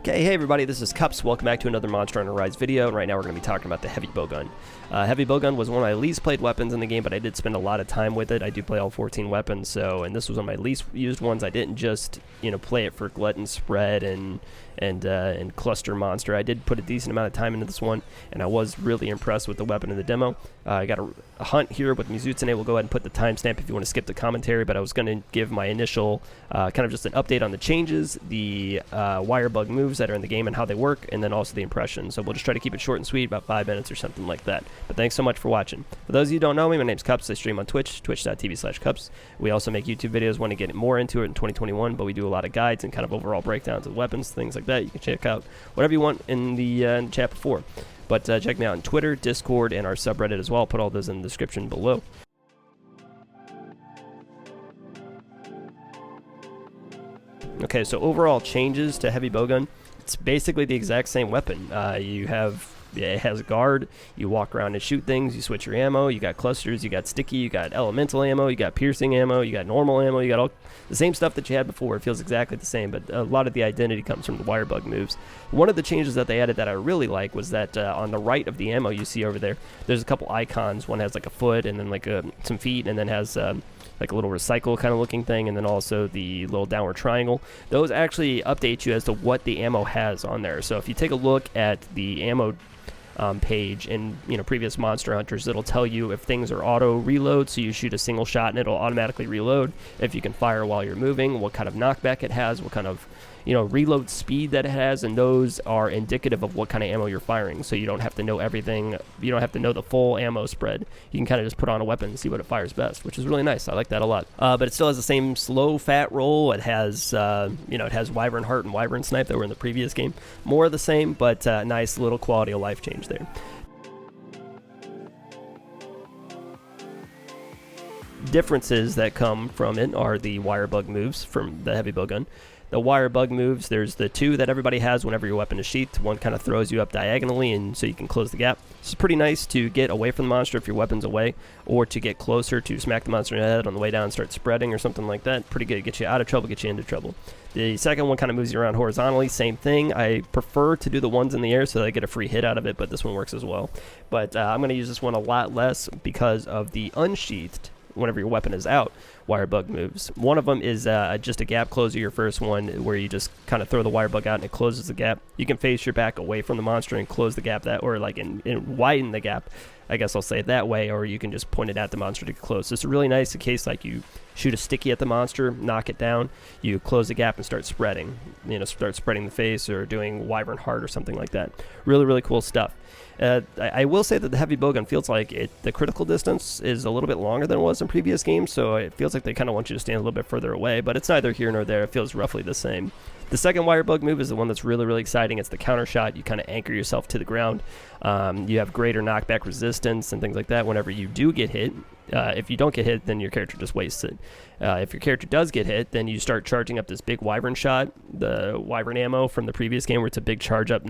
Okay, hey everybody, this is Cups. Welcome back to another Monster Hunter Rise video, and right now we're going to be talking about the Heavy Bowgun. Heavy Bowgun was one of my least played weapons in the game, but I did spend a lot of time with it. I do play all 14 weapons, and this was one of my least used ones. I didn't just, play it for glutton spread and cluster monster. I did put a decent amount of time into this one, and I was really impressed with the weapon in the demo. I got a hunt here with Mizutsune. We'll go ahead and put the timestamp if you want to skip the commentary, but I was going to give my initial kind of just an update on the changes, the Wirebug moves that are in the game and how they work, and then also the impressions. So we'll just try to keep it short and sweet, about 5 minutes or something like that. But thanks so much for watching. For those of you who don't know me, my name's Cups. I stream on Twitch, twitch.tv/Cups. We also make YouTube videos, want to get more into it in 2021, but we do a lot of guides and kind of overall breakdowns of weapons, things like that. You can check out whatever you want in the chat before. But check me out on Twitter, Discord, and our subreddit as well. I'll put all those in the description below. Okay, so overall changes to Heavy Bowgun. It's basically the exact same weapon. It has guard, you walk around and shoot things, you switch your ammo, you got clusters, you got sticky, you got elemental ammo, you got piercing ammo, you got normal ammo, you got all the same stuff that you had before. It feels exactly the same, but a lot of the identity comes from the Wirebug moves. One of the changes that they added that I really like was that on the right of the ammo you see over there, there's a couple icons. One has like a foot and then like some feet, and then has like a little recycle kind of looking thing, and then also the little downward triangle. Those actually update you as to what the ammo has on there. So if you take a look at the ammo page in previous Monster Hunters, it'll tell you if things are auto reload, so you shoot a single shot and it'll automatically reload, if you can fire while you're moving, what kind of knockback it has, what kind of reload speed that it has, and those are indicative of what kind of ammo you're firing. So you don't have to know everything, you don't have to know the full ammo spread. You can kind of just put on a weapon and see what it fires best, which is really nice. I like that a lot. But it still has the same slow fat roll. It has it has Wyvern Heart and Wyvern Snipe that were in the previous game. More of the same, but nice little quality of life change there. Differences that come from it are the Wirebug moves from the Heavy Bowgun. The Wirebug moves, there's the two that everybody has whenever your weapon is sheathed. One kind of throws you up diagonally, and so you can close the gap. This is pretty nice to get away from the monster if your weapon's away, or to get closer to smack the monster in the head on the way down and start spreading or something like that. Pretty good. Get you out of trouble, get you into trouble. The second one kind of moves you around horizontally. Same thing. I prefer to do the ones in the air so that I get a free hit out of it, but this one works as well. But I'm going to use this one a lot less because of the unsheathed, whenever your weapon is out, Wirebug moves. One of them is just a gap closer, your first one, where you just kind of throw the Wirebug out and it closes the gap. You can face your back away from the monster and close the gap or like and widen the gap, I guess I'll say it that way, or you can just point it at the monster to close. This is really nice in case like you shoot a sticky at the monster, knock it down, you close the gap and start spreading. Start spreading the face or doing Wyvern Heart or something like that. Really, really cool stuff. I will say that the Heavy Bowgun feels like the critical distance is a little bit longer than it was in previous games, so it feels like they kind of want you to stand a little bit further away, but it's neither here nor there. It feels roughly the same. The second Wirebug move is the one that's really, really exciting. It's the counter shot. You kind of anchor yourself to the ground. You have greater knockback resistance and things like that whenever you do get hit. If you don't get hit, then your character just wastes it. If your character does get hit, then you start charging up this big Wyvern shot, the Wyvern ammo from the previous game, where it's a big charge up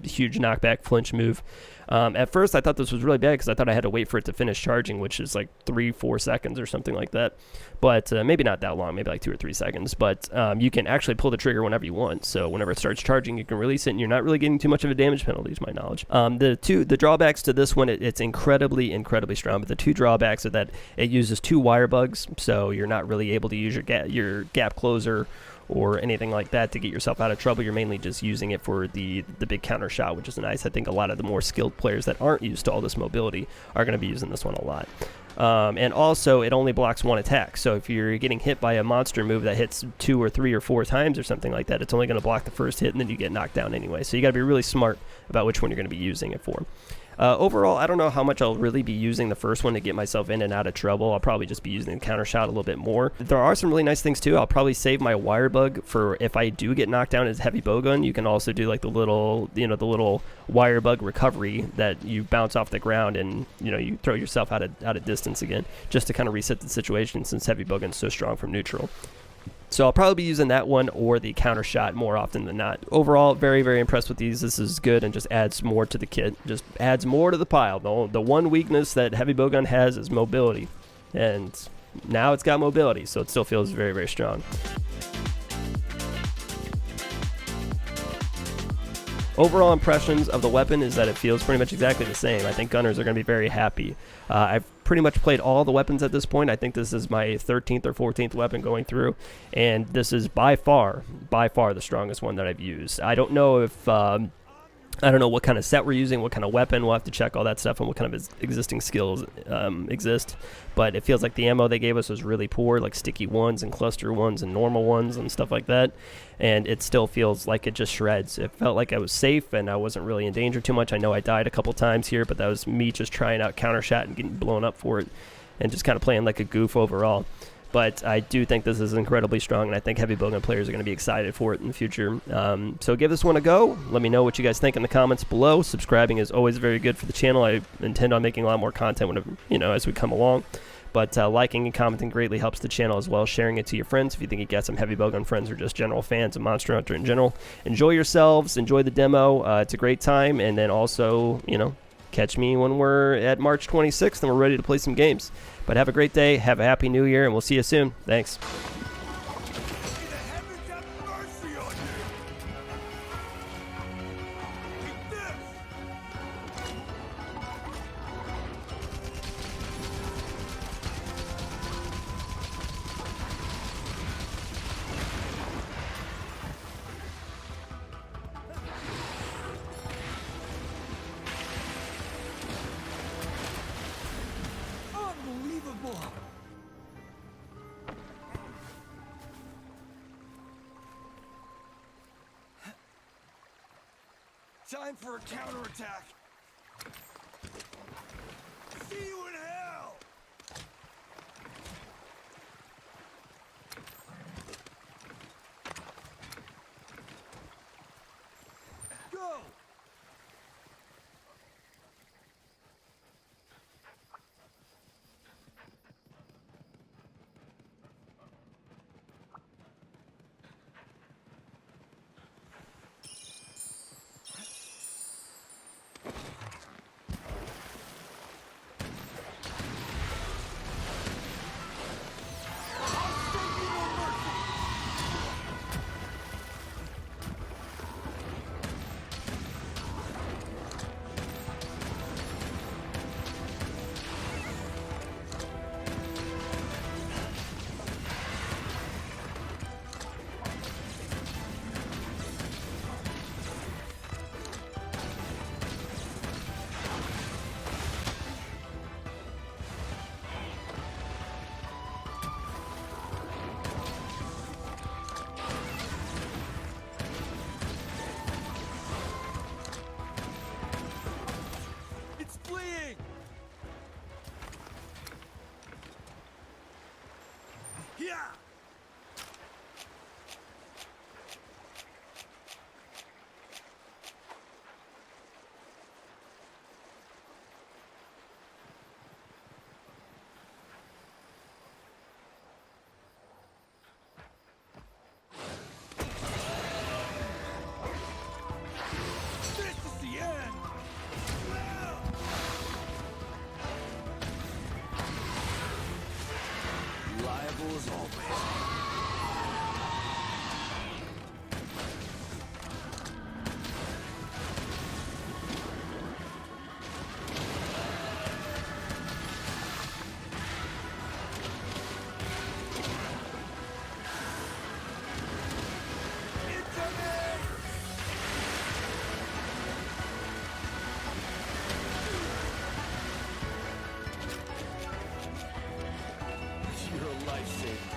huge knockback flinch move. At first I thought this was really bad because I thought I had to wait for it to finish charging, which is like 3-4 seconds or something like that, but maybe not that long, maybe like 2 or 3 seconds. But you can actually pull the trigger whenever you want, so whenever it starts charging you can release it, and you're not really getting too much of a damage penalty, to my knowledge. The drawbacks to this one, it's incredibly strong, but the two drawbacks are that it uses 2 Wirebugs, so you're not really able to use your gap closer or anything like that to get yourself out of trouble. You're mainly just using it for the big counter shot, which is nice. I think a lot of the more skilled players that aren't used to all this mobility are going to be using this one a lot. And also, it only blocks 1 attack. So if you're getting hit by a monster move that hits 2 or 3 or 4 times or something like that, it's only going to block the first hit, and then you get knocked down anyway. So you got to be really smart about which one you're going to be using it for. Overall, I don't know how much I'll really be using the first one to get myself in and out of trouble. I'll probably just be using the counter shot a little bit more. There are some really nice things too. I'll probably save my Wirebug for if I do get knocked down as Heavy Bowgun. You can also do like the little Wirebug recovery that you bounce off the ground and you throw yourself out of distance again, just to kind of reset the situation, since Heavy Bowgun's so strong from neutral. So I'll probably be using that one or the counter shot more often than not. Overall, very, very impressed with these. This is good and just adds more to the kit. Just adds more to the pile. The one weakness that Heavy Bowgun has is mobility. And now it's got mobility, so it still feels very, very strong. overall impressions of the weapon is that it feels pretty much exactly the same. I think gunners are going to be very happy. I've pretty much played all the weapons at this point. I think this is my 13th or 14th weapon going through, and this is by far the strongest one that I've used. I don't know if I don't know what kind of set we're using, what kind of weapon. We'll have to check all that stuff and what kind of existing skills exist. But it feels like the ammo they gave us was really poor, like sticky ones and cluster ones and normal ones and stuff like that. And it still feels like it just shreds. It felt like I was safe and I wasn't really in danger too much. I know I died a couple times here, but that was me just trying out counter shot and getting blown up for it and just kind of playing like a goof overall. But I do think this is incredibly strong, and I think heavy bowgun players are going to be excited for it in the future. So give this one a go. Let me know what you guys think in the comments below. Subscribing is always very good for the channel. I intend on making a lot more content whenever, as we come along. But liking and commenting greatly helps the channel as well. Sharing it to your friends if you think you got some heavy bowgun friends or just general fans of Monster Hunter in general. Enjoy yourselves. Enjoy the demo. It's a great time. And then also, catch me when we're at March 26th and we're ready to play some games. But have a great day, have a happy new year, and we'll see you soon. Thanks. Time for a counterattack. See you in hell. Go. Yeah! This is the end! Reliable as always. You're a lifesaver.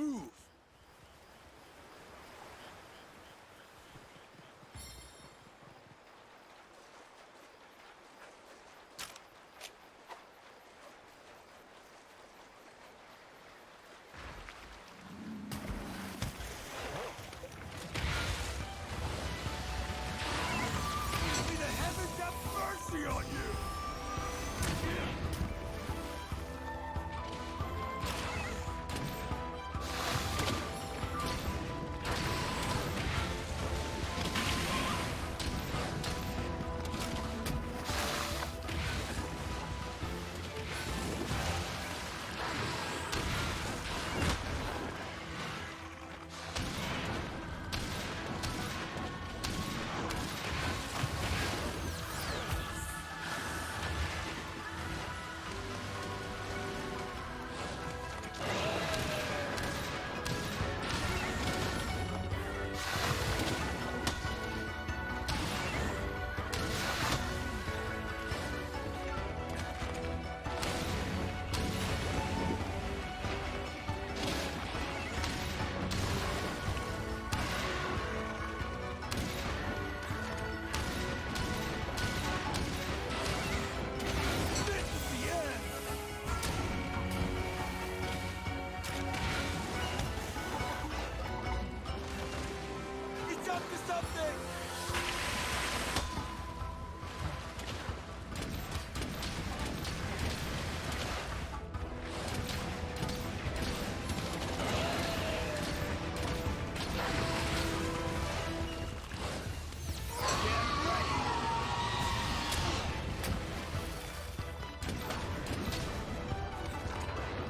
move. May the heavens have mercy on you! Up to something!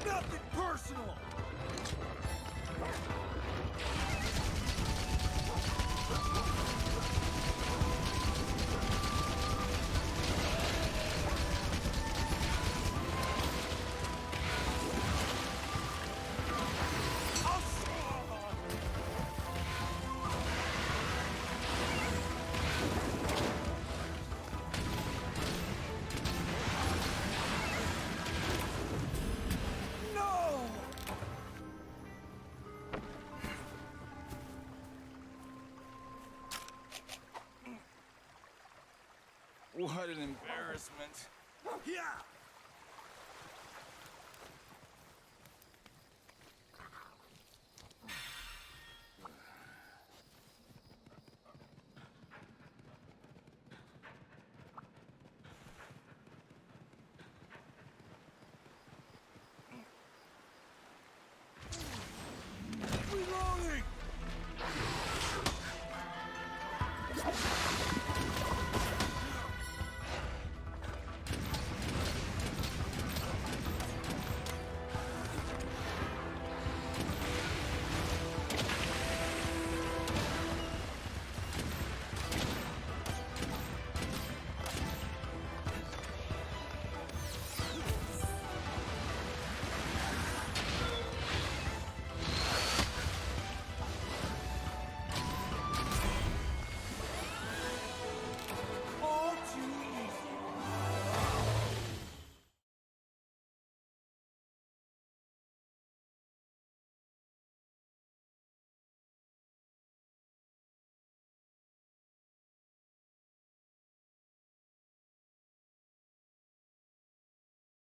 Nothing personal! What an embarrassment. Yeah!